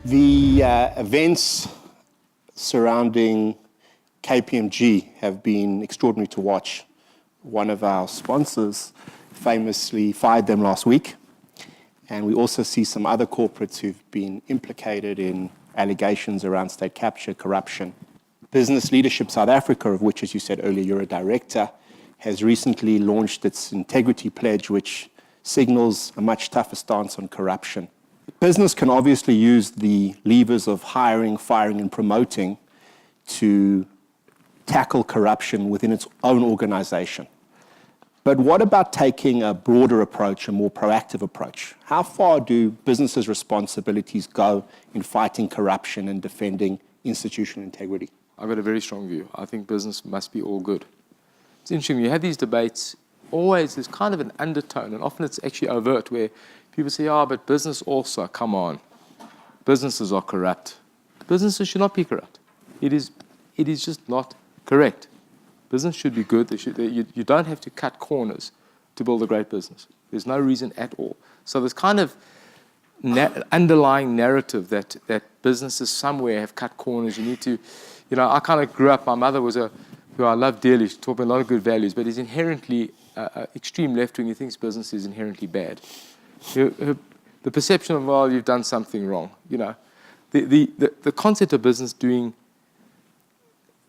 The events surrounding KPMG have been extraordinary to watch. One of our sponsors famously fired them last week, and we also see some other corporates who've been implicated in allegations around state capture, corruption. Business Leadership South Africa, of which, as you said earlier, you're a director, has recently launched its integrity pledge, which signals a much tougher stance on corruption. Business can obviously use the levers of hiring, firing, and promoting to tackle corruption within its own organization. But what about taking a broader approach, a more proactive approach? How far do businesses' responsibilities go in fighting corruption and defending institutional integrity? I've got a very strong view. I think business must be all good. It's interesting, you have these debates, always there's kind of an undertone, and often it's actually overt, where people say, oh, but business also, come on. Businesses are corrupt. Businesses should not be corrupt. It is just not correct. Business should be good. You don't have to cut corners to build a great business. There's no reason at all. So there's kind of underlying narrative that businesses somewhere have cut corners. You need to, I kind of grew up, my mother was who I love dearly, she taught me a lot of good values, but is inherently extreme left-wing. He thinks business is inherently bad. The perception of, well, you've done something wrong. The concept of business doing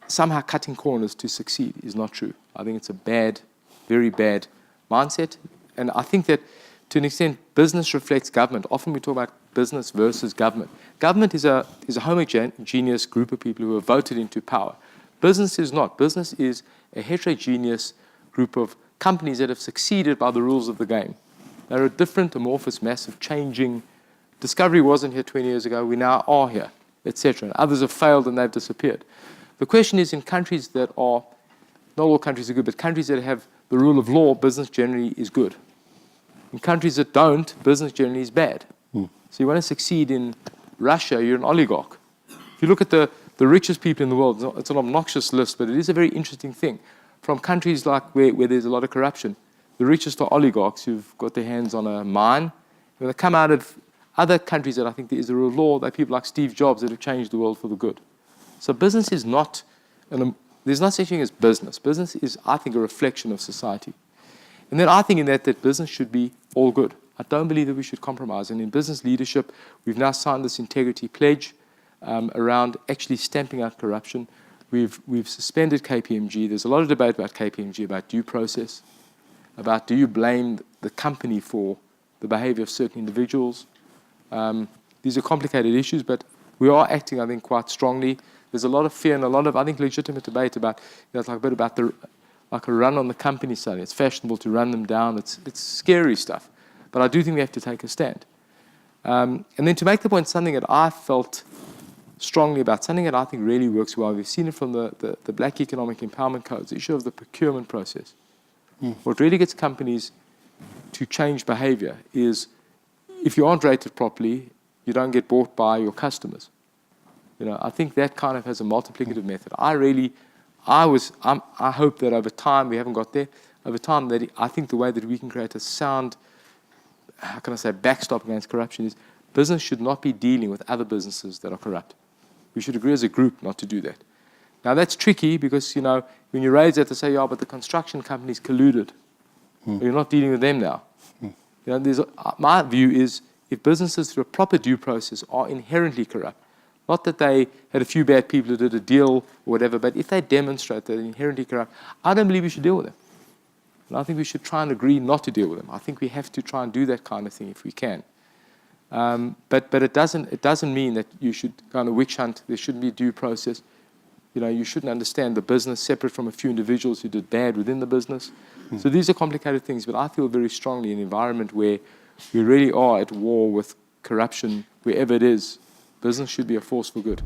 somehow cutting corners to succeed is not true. I think it's a bad, very bad mindset. And I think that to an extent, business reflects government. Often we talk about business versus government. Government is a homogeneous group of people who are voted into power. Business is not. Business is a heterogeneous group of companies that have succeeded by the rules of the game. They're a different, amorphous, massive, changing. Discovery wasn't here 20 years ago. We now are here, etc. Others have failed and they've disappeared. The question is, in countries that are, not all countries are good, but countries that have the rule of law, business generally is good. In countries that don't, business generally is bad. So you want to succeed in Russia, you're an oligarch. If you look at the richest people in the world, it's an obnoxious list, but it is a very interesting thing. From countries like where there's a lot of corruption, the richest are oligarchs who've got their hands on a mine. When they come out of other countries that I think there is a rule of law, they're people like Steve Jobs that have changed the world for the good. So business is not, there's no such thing as business. Business is, I think, a reflection of society. And then I think in that business should be all good. I don't believe that we should compromise. And in business leadership, we've now signed this integrity pledge around actually stamping out corruption. We've suspended KPMG. There's a lot of debate about KPMG, about due process, about do you blame the company for the behavior of certain individuals. These are complicated issues, but we are acting, I think, quite strongly. There's a lot of fear and a lot of, I think, legitimate debate about, it's like a bit about like a run on the company side. It's fashionable to run them down. It's scary stuff. But I do think we have to take a stand. And then to make the point, something that I felt strongly about, something that I think really works well, we've seen it from the Black Economic Empowerment Codes, the issue of the procurement process. What really gets companies to change behavior is if you aren't rated properly, you don't get bought by your customers. I think that kind of has a multiplicative method. I hope that over time, we haven't got there, over time that I think the way that we can create a sound, how can I say, backstop against corruption is business should not be dealing with other businesses that are corrupt. We should agree as a group not to do that. Now that's tricky because, when you raise that, they say, yeah, but the construction companies colluded. You're not dealing with them now. My view is if businesses through a proper due process are inherently corrupt, not that they had a few bad people who did a deal or whatever, but if they demonstrate that they're inherently corrupt, I don't believe we should deal with them. And I think we should try and agree not to deal with them. I think we have to try and do that kind of thing if we can. But it doesn't mean that you should kind of witch hunt. There shouldn't be due process. You shouldn't understand the business separate from a few individuals who did bad within the business. So these are complicated things, but I feel very strongly in an environment where we really are at war with corruption, wherever it is. Business should be a force for good.